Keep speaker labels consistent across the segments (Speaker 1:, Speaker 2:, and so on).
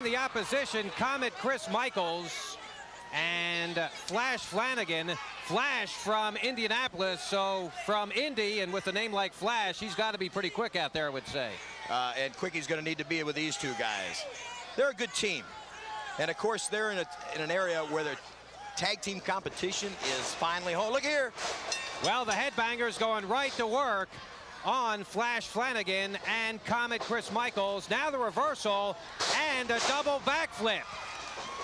Speaker 1: The opposition, Comet Chris Michaels and Flash Flanagan. Flash from Indianapolis, so from Indy, and with a name like Flash, he's got to be pretty quick out there, I would say.
Speaker 2: And quick he's going to need to be with these two guys. They're a good team. And, of course, they're in an area where their tag team competition is finally home. Look here.
Speaker 1: Well, the Headbangers going right to work on Flash Flanagan and Comet Chris Michaels. Now the reversal and a double backflip.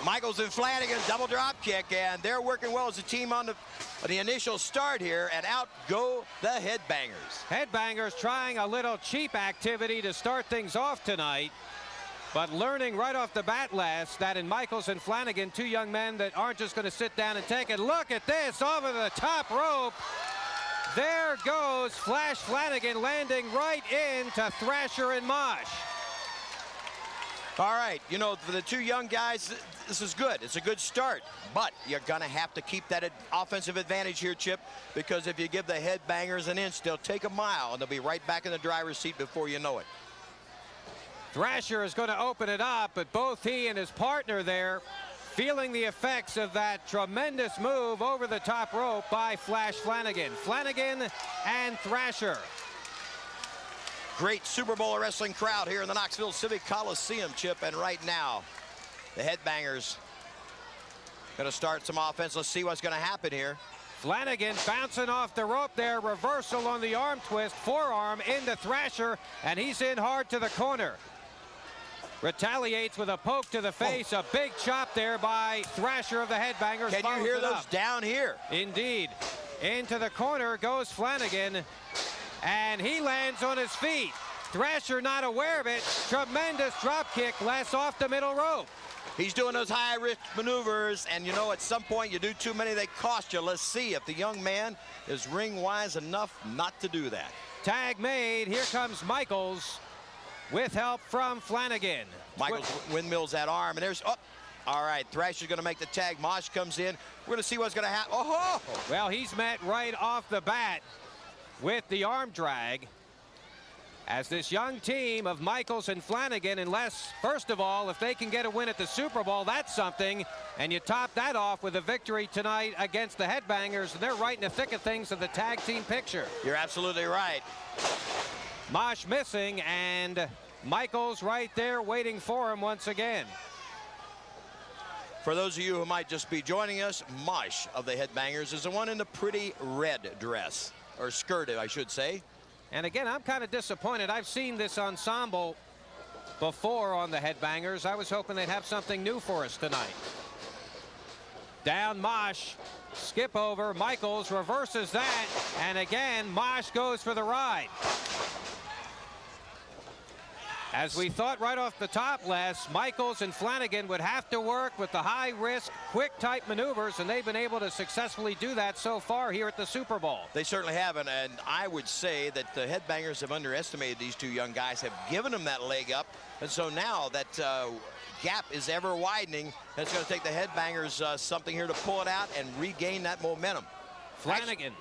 Speaker 2: Michaels and Flanagan double drop kick, and they're working well as a team on the initial start here, and out go the Headbangers.
Speaker 1: Headbangers trying a little cheap activity to start things off tonight, but learning right off the bat last that in Michaels and Flanagan, two young men that aren't just going to sit down and take it. Look at this, over the top rope. There goes Flash Flanagan, landing right into Thrasher and Mosh.
Speaker 2: All right, you know, for the two young guys, this is good. It's a good start, but you're going to have to keep that offensive advantage here, Chip, because if you give the Headbangers an inch, they'll take a mile, and they'll be right back in the driver's seat before you know it.
Speaker 1: Thrasher is going to open it up, but both he and his partner there feeling the effects of that tremendous move over the top rope by Flash Flanagan. Flanagan and Thrasher.
Speaker 2: Great Super Bowl wrestling crowd here in the Knoxville Civic Coliseum, Chip, and right now the Headbangers going to start some offense. Let's see what's going to happen here.
Speaker 1: Flanagan bouncing off the rope there, reversal on the arm twist, forearm into Thrasher, and he's in hard to the corner. Retaliates with a poke to the face, a big chop there by Thrasher of the Headbangers.
Speaker 2: Can you hear those down here?
Speaker 1: Indeed. Into the corner goes Flanagan, and he lands on his feet. Thrasher not aware of it. Tremendous drop kick, less off the middle rope.
Speaker 2: He's doing those high-risk maneuvers, and you know, at some point you do too many, they cost you. Let's see if the young man is ring-wise enough not to do that.
Speaker 1: Tag made. Here comes Michaels with help from Flanagan.
Speaker 2: Michaels windmills that arm, and there's, oh, all right, Thrasher's going to make the tag. Mosh comes in. We're going to see what's going to happen. Oh!
Speaker 1: Well, he's met right off the bat with the arm drag. As this young team of Michaels and Flanagan, unless, first of all, if they can get a win at the Super Bowl, that's something. And you top that off with a victory tonight against the Headbangers, and they're right in the thick of things of the tag team picture.
Speaker 2: You're absolutely right.
Speaker 1: Mosh missing, and Michaels right there waiting for him once again.
Speaker 2: For those of you who might just be joining us, Mosh of the Headbangers is the one in the pretty red dress, or skirt, I should say.
Speaker 1: And again, I'm kind of disappointed. I've seen this ensemble before on the Headbangers. I was hoping they'd have something new for us tonight. Down Mosh, skip over, Michaels reverses that, and again, Mosh goes for the ride. As we thought right off the top, Les, Michaels and Flanagan would have to work with the high-risk, quick-type maneuvers, and they've been able to successfully do that so far here at the Super Bowl.
Speaker 2: They certainly haven't, and I would say that the Headbangers have underestimated these two young guys, have given them that leg up, and so now that gap is ever widening, and it's going to take the Headbangers something here to pull it out and regain that momentum.
Speaker 1: Flanagan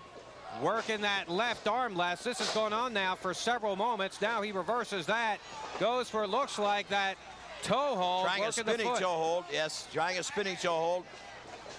Speaker 1: working that left arm, Les. This is going on now for several moments. Now he reverses that, goes for, looks like that toe hold.
Speaker 2: Trying a spinning toe hold, yes, trying a spinning toe hold.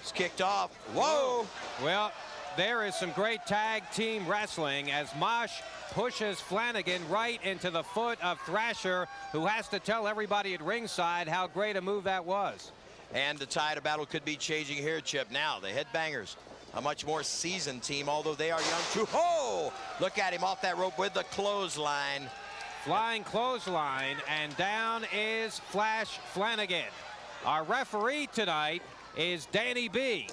Speaker 2: It's kicked off. Whoa!
Speaker 1: Well, there is some great tag team wrestling as Mosh pushes Flanagan right into the foot of Thrasher, who has to tell everybody at ringside how great a move that was.
Speaker 2: And the tide of battle could be changing here, Chip. Now, the Headbangers, a much more seasoned team, although they are young too. Oh! Look at him off that rope with the clothesline.
Speaker 1: Flying clothesline, and down is Flash Flanagan. Our referee tonight is Danny B.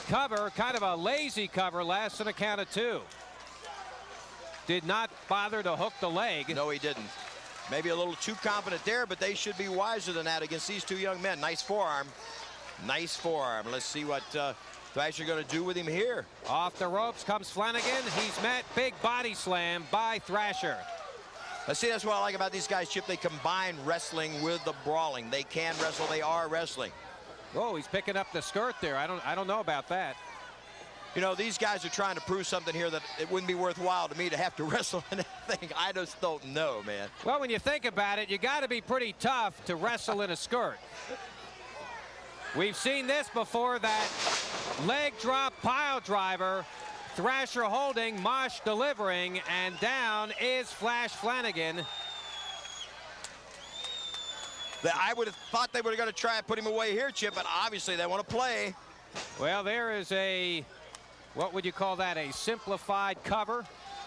Speaker 1: Cover, kind of a lazy cover, last in a count of 2. Did not bother to hook the leg.
Speaker 2: No, he didn't. Maybe a little too confident there, but they should be wiser than that against these two young men. Nice forearm. Nice forearm. Let's see what Thrasher going to do with him here.
Speaker 1: Off the ropes comes Flanagan. He's met, big body slam by Thrasher.
Speaker 2: Let's see, that's what I like about these guys, Chip. They combine wrestling with the brawling. They can wrestle. They are wrestling.
Speaker 1: Oh, he's picking up the skirt there. I don't know about that.
Speaker 2: You know, these guys are trying to prove something here that it wouldn't be worthwhile to me to have to wrestle in that thing. I just don't know, man.
Speaker 1: Well, when you think about it, you got to be pretty tough to wrestle in a skirt. We've seen this before, that leg drop pile driver. Thrasher holding, Mosh delivering, and down is Flanagan.
Speaker 2: I would have thought they were going to try and put him away here, Chip, but obviously they want to play.
Speaker 1: Well, there is a, what would you call that, a simplified cover,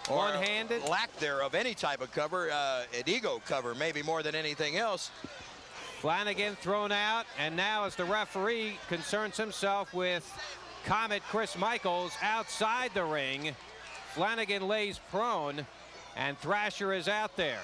Speaker 1: one-handed?
Speaker 2: Lack thereof any type of cover, an ego cover, maybe more than anything else.
Speaker 1: Flanagan thrown out, and now as the referee concerns himself with Comet Chris Michaels outside the ring, Flanagan lays prone, and Thrasher is out there.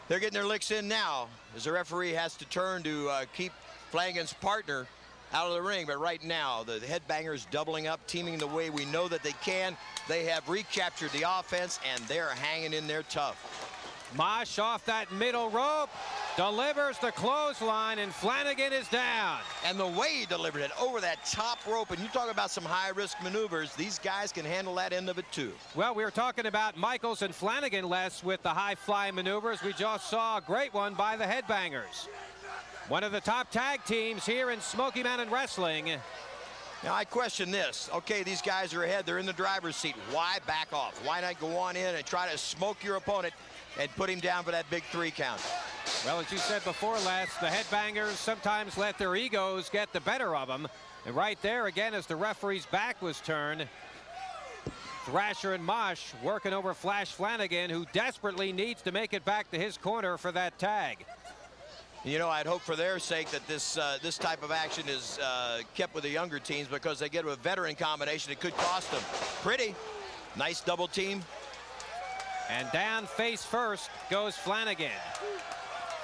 Speaker 2: They're getting their licks in now as the referee has to turn to keep Flanagan's partner out of the ring. But right now, the Headbangers doubling up, teaming the way we know that they can. They have recaptured the offense, and they're hanging in there tough.
Speaker 1: Mosh off that middle rope, delivers the clothesline, and Flanagan is down.
Speaker 2: And the way he delivered it over that top rope, and you talk about some high-risk maneuvers, these guys can handle that end of it too.
Speaker 1: Well, we were talking about Michaels and Flanagan, Les, with the high-flying maneuvers. We just saw a great one by the Headbangers. One of the top tag teams here in Smoky Mountain Wrestling.
Speaker 2: Now, I question this. Okay, these guys are ahead. They're in the driver's seat. Why back off? Why not go on in and try to smoke your opponent and put him down for that big 3 count?
Speaker 1: Well, as you said before, Les, the Headbangers sometimes let their egos get the better of them. And right there, again, as the referee's back was turned, Thrasher and Mosh working over Flanagan, who desperately needs to make it back to his corner for that tag.
Speaker 2: You know, I'd hope for their sake that this type of action is kept with the younger teams, because they get a veteran combination. It could cost them. Pretty nice double team.
Speaker 1: And down face first goes Flanagan.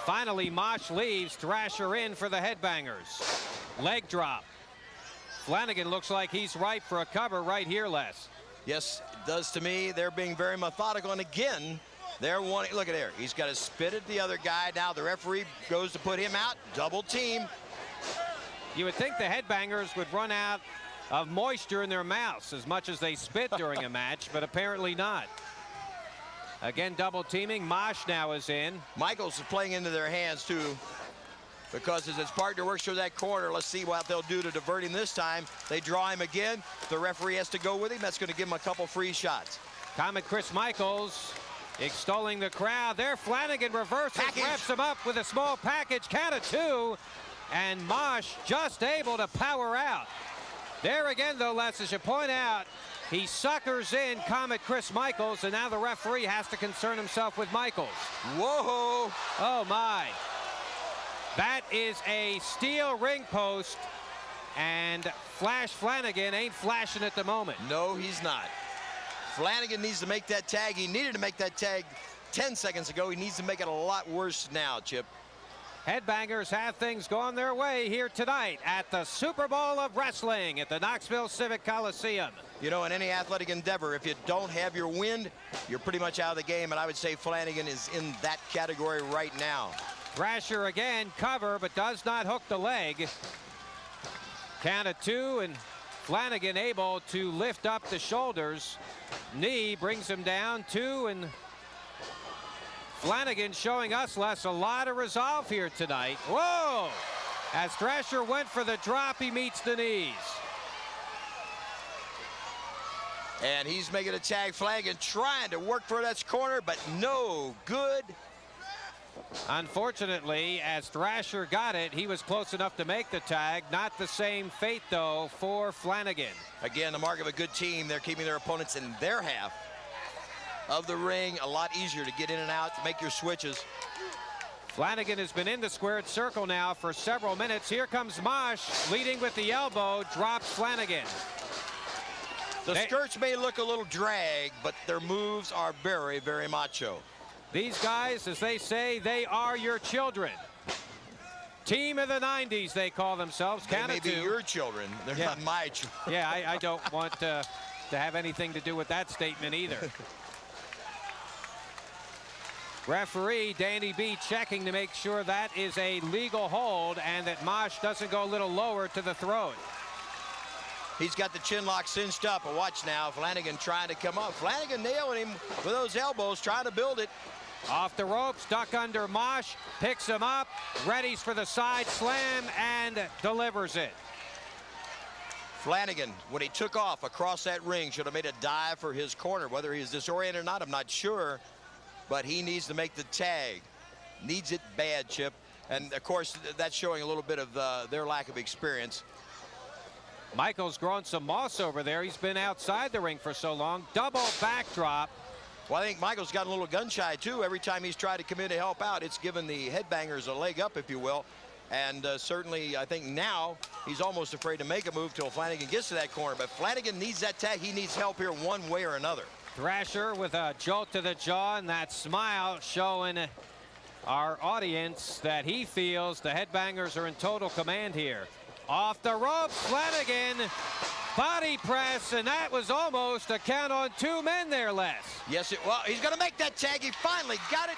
Speaker 1: Finally, Mosh leaves, Thrasher in for the Headbangers. Leg drop. Flanagan looks like he's ripe for a cover right here, Les.
Speaker 2: Yes, it does to me. They're being very methodical, and again, they're wanting, look at there. He's got to spit at the other guy. Now the referee goes to put him out. Double team.
Speaker 1: You would think the Headbangers would run out of moisture in their mouths as much as they spit during a match, but apparently not. Again, double teaming. Mosh now is in.
Speaker 2: Michaels is playing into their hands too, because as his partner works through that corner, let's see what they'll do to divert him this time. They draw him again. The referee has to go with him. That's going to give him a couple free shots.
Speaker 1: Comet Chris Michaels extolling the crowd. There, Flanagan reverses, wraps him up with a small package, count of 2, and Mosh just able to power out. There again, though, Les, as you point out, he suckers in Comet Chris Michaels, and now the referee has to concern himself with Michaels.
Speaker 2: Whoa!
Speaker 1: Oh, my. That is a steel ring post, and Flanagan ain't flashing at the moment.
Speaker 2: No, he's not. Flanagan needs to make that tag. He needed to make that tag 10 seconds ago. He needs to make it a lot worse now, Chip.
Speaker 1: Headbangers have things going their way here tonight at the Super Bowl of Wrestling at the Knoxville Civic Coliseum.
Speaker 2: You know, in any athletic endeavor, if you don't have your wind, you're pretty much out of the game, and I would say Flanagan is in that category right now.
Speaker 1: Thrasher again, cover, but does not hook the leg. Count of 2, and Flanagan able to lift up the shoulders. Knee brings him down 2, and Flanagan showing us, Les, a lot of resolve here tonight. Whoa! As Thrasher went for the drop, he meets the knees.
Speaker 2: And he's making a tag. Flanagan trying to work for that corner, but no good.
Speaker 1: Unfortunately, as Thrasher got it, he was close enough to make the tag. Not the same fate, though, for Flanagan.
Speaker 2: Again, the mark of a good team. They're keeping their opponents in their half of the ring. A lot easier to get in and out, to make your switches.
Speaker 1: Flanagan has been in the squared circle now for several minutes. Here comes Mosh, leading with the elbow, drops Flanagan.
Speaker 2: The skirts may look a little drag, but their moves are very, very macho.
Speaker 1: These guys, as they say, they are your children. Team of the 90s, they call themselves.
Speaker 2: They may be your children. They're not my children.
Speaker 1: Yeah, I don't want to have anything to do with that statement either. Referee Danny B checking to make sure that is a legal hold and that Mosh doesn't go a little lower to the throat.
Speaker 2: He's got the chin lock cinched up. But watch now, Flanagan trying to come up. Flanagan nailing him with those elbows, trying to build it.
Speaker 1: Off the ropes, duck under Mosh, picks him up, readies for the side slam, and delivers it.
Speaker 2: Flanagan, when he took off across that ring, should have made a dive for his corner. Whether he is disoriented or not, I'm not sure. But he needs to make the tag. Needs it bad, Chip. And, of course, that's showing a little bit of their lack of experience.
Speaker 1: Michaels growing some moss over there. He's been outside the ring for so long. Double backdrop.
Speaker 2: Well, I think Michaels got a little gun shy, too. Every time he's tried to come in to help out, it's given the Headbangers a leg up, if you will. And certainly, I think now he's almost afraid to make a move till Flanagan gets to that corner. But Flanagan needs that tag. He needs help here one way or another.
Speaker 1: Thrasher with a jolt to the jaw, and that smile showing our audience that he feels the Headbangers are in total command here. Off the ropes, Flanagan, body press, and that was almost a count on 2 men there, Les.
Speaker 2: Yes, well, he's going to make that tag. He finally got it.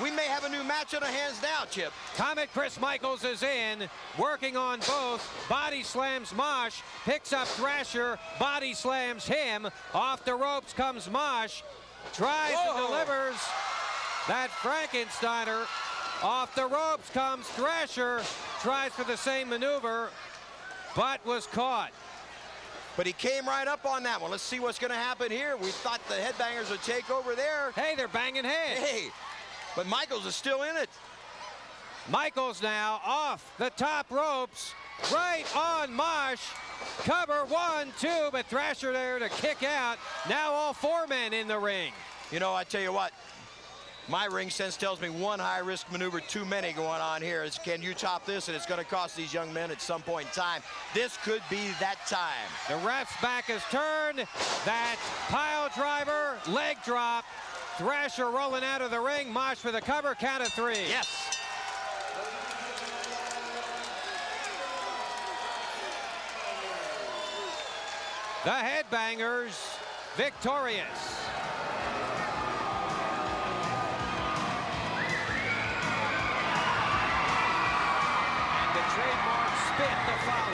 Speaker 2: We may have a new match on our hands now, Chip.
Speaker 1: Comet Chris Michaels is in, working on both. Body slams Mosh, picks up Thrasher, body slams him. Off the ropes comes Mosh, tries and delivers that Frankensteiner. Off the ropes comes Thrasher, tries for the same maneuver, but was caught.
Speaker 2: But he came right up on that one. Let's see what's going to happen here. We thought the Headbangers would take over there.
Speaker 1: Hey, they're banging heads.
Speaker 2: Hey, but Michaels is still in it.
Speaker 1: Michaels now off the top ropes, right on Mosh. Cover 1, 2, but Thrasher there to kick out. Now all 4 men in the ring.
Speaker 2: You know, I tell you what, my ring sense tells me one high-risk maneuver too many going on here. Can you top this? And it's going to cost these young men at some point in time. This could be that time.
Speaker 1: The ref's back is turned. That pile driver, leg drop. Thrasher rolling out of the ring. Mosh for the cover, count of 3.
Speaker 2: Yes.
Speaker 1: The Headbangers victorious. And the trademark spit the follow.